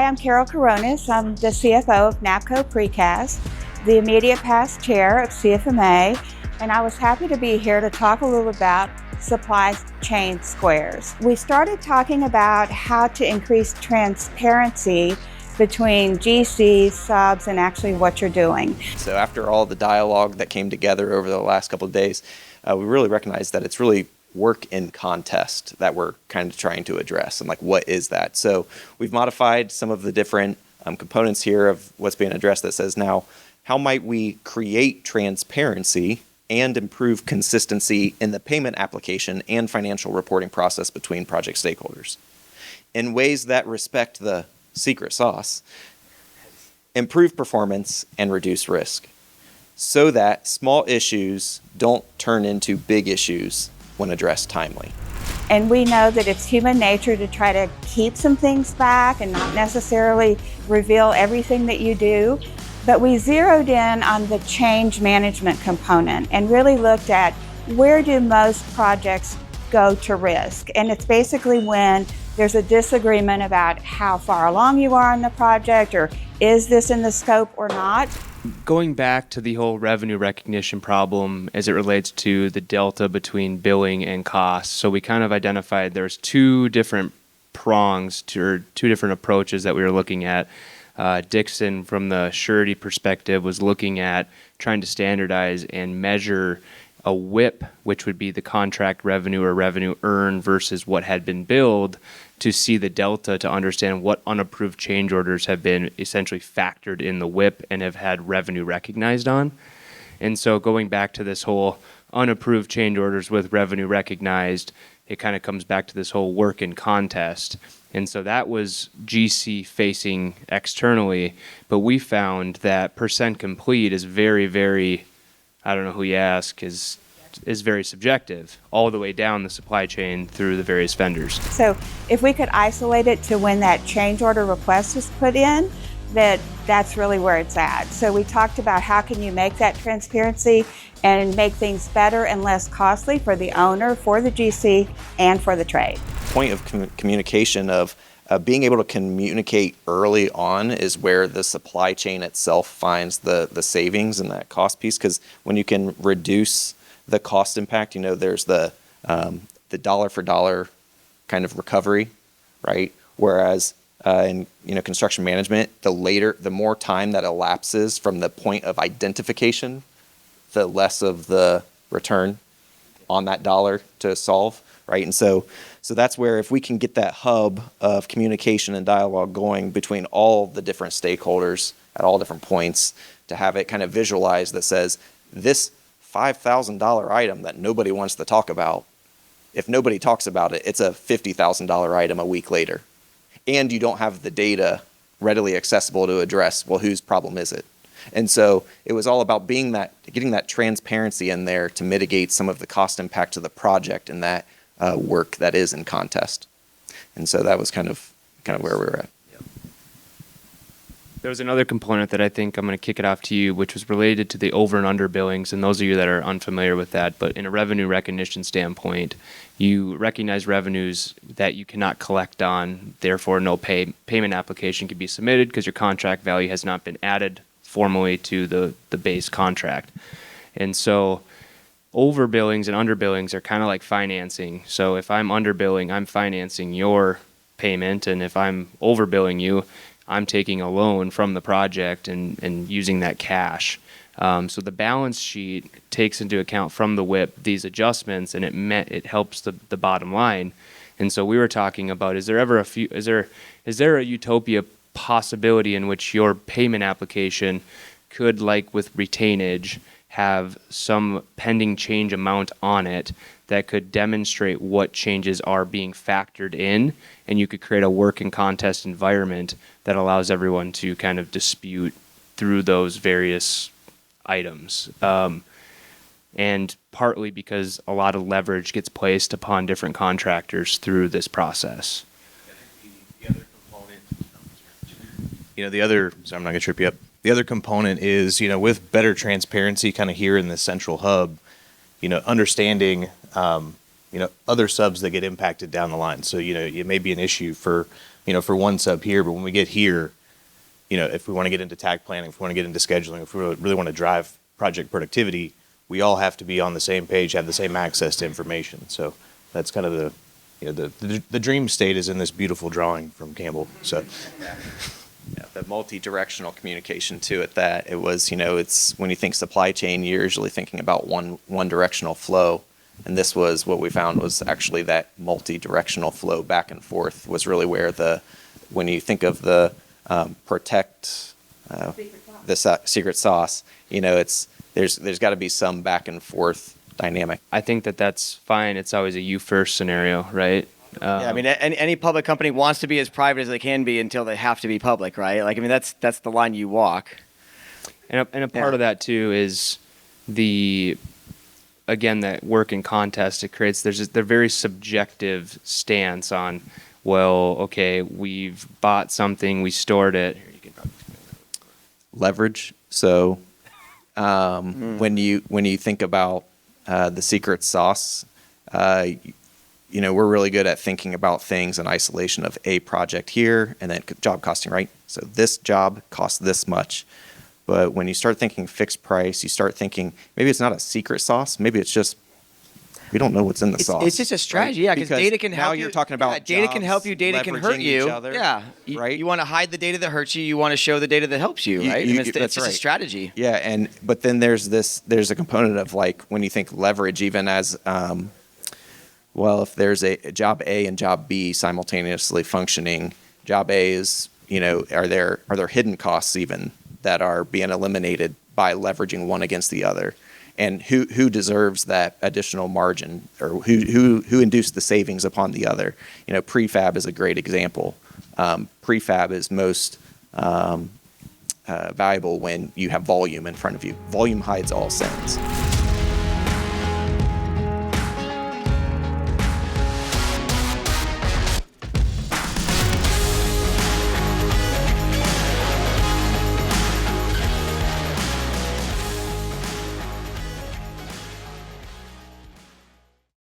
I'm Carol Coronis. I'm the CFO of NAPCO Precast, the immediate past chair of CFMA, and I was happy to be here to talk a little about supply chain squares. We started talking about how to increase transparency between GCs, subs, and actually what you're doing. So after all the dialogue that came together over the last couple of days, we really recognized that it's really work in contest that we're kind of trying to address, and like, what is that? So we've modified some of the different components here of what's being addressed that says, now, how might we create transparency and improve consistency in the payment application and financial reporting process between project stakeholders in ways that respect the secret sauce, improve performance, and reduce risk, so that small issues don't turn into big issues when addressed timely. And we know that it's human nature to try to keep some things back and not necessarily reveal everything that you do. But we zeroed in on the change management component and really looked at where do most projects go to risk. And it's basically when there's a disagreement about how far along you are on the project, or is this in the scope or not. Going back to the whole revenue recognition problem as it relates to the delta between billing and costs. So we kind of identified there's two different prongs or two different approaches that we were looking at. Dixon, from the surety perspective, was looking at trying to standardize and measure a WIP, which would be the contract revenue or revenue earned versus what had been billed, to see the delta, to understand what unapproved change orders have been essentially factored in the WIP and have had revenue recognized on. And so going back to this whole unapproved change orders with revenue recognized, it kind of comes back to this whole work in contest. And so that was GC facing externally, but we found that percent complete is very, very, I don't know who you ask, is very subjective all the way down the supply chain through the various vendors. So if we could isolate it to when that change order request was put in, that's really where it's at. So we talked about how can you make that transparency and make things better and less costly for the owner, for the GC, and for the trade. Point of communication of being able to communicate early on is where the supply chain itself finds the savings in that cost piece, because when you can reduce the cost impact, there's the dollar for dollar kind of recovery, right? Whereas in construction management, the more time that elapses from the point of identification, the less of the return on that dollar to solve, right? And so that's where, if we can get that hub of communication and dialogue going between all the different stakeholders at all different points, to have it kind of visualized that says, this $5,000 item that nobody wants to talk about, if nobody talks about it, it's a $50,000 item a week later. And you don't have the data readily accessible to address, well, whose problem is it? And so it was all about getting that transparency in there to mitigate some of the cost impact to the project and that work that is in contest. And so that was kind of where we were at. There was another component that I think I'm going to kick it off to you, which was related to the over and under billings. And those of you that are unfamiliar with that, but in a revenue recognition standpoint, you recognize revenues that you cannot collect on, therefore no payment application can be submitted because your contract value has not been added formally to the base contract. And so over billings and under billings are kind of like financing. So if I'm under billing, I'm financing your payment, and if I'm over billing you, I'm taking a loan from the project and using that cash. So the balance sheet takes into account from the WIP these adjustments, and it helps the bottom line. And so we were talking about, is there a utopia possibility in which your payment application could, like with retainage, have some pending change amount on it that could demonstrate what changes are being factored in, and you could create a work in contest environment that allows everyone to kind of dispute through those various items. And partly because a lot of leverage gets placed upon different contractors through this process. The other component, so I'm not gonna trip you up. The other component is, with better transparency kind of here in the central hub, understanding, other subs that get impacted down the line. So, it may be an issue for for one sub here, but when we get here, if we want to get into tag planning, if we want to get into scheduling, if we really want to drive project productivity, we all have to be on the same page, have the same access to information. So that's kind of the dream state is in this beautiful drawing from Campbell. So Yeah, the multi-directional communication to it, that it was, it's when you think supply chain, you're usually thinking about one directional flow. And this was what we found was actually that multi-directional flow back and forth was really where when you think of the protect the secret sauce, there's got to be some back and forth dynamic. I think that's fine. It's always a you first scenario, right? Yeah, I mean, any public company wants to be as private as they can be until they have to be public, right? Like, I mean, that's the line you walk. And a part of that too is that work in contest it creates. There's their very subjective stance on, well, okay, we've bought something, we stored it. Here, you can probably Leverage. So when you think about the secret sauce, we're really good at thinking about things in isolation of a project here and then job costing, right? So this job costs this much. But when you start thinking fixed price, you start thinking maybe it's not a secret sauce. Maybe it's just we don't know what's in the sauce. It's just a strategy, yeah, because data can help you. Now you're talking about data can help you, data can hurt leveraging you. each other, Yeah, right? You want to hide the data that hurts you. You want to show the data that helps you, right? It's that's just a right. strategy. Yeah, but then there's a component of like when you think leverage, even as if there's a job A and job B simultaneously functioning, job A is are there hidden costs even that are being eliminated by leveraging one against the other, and who deserves that additional margin, or who induced the savings upon the other. Prefab is a great example. Prefab is most valuable when you have volume in front of you. Volume hides all sins.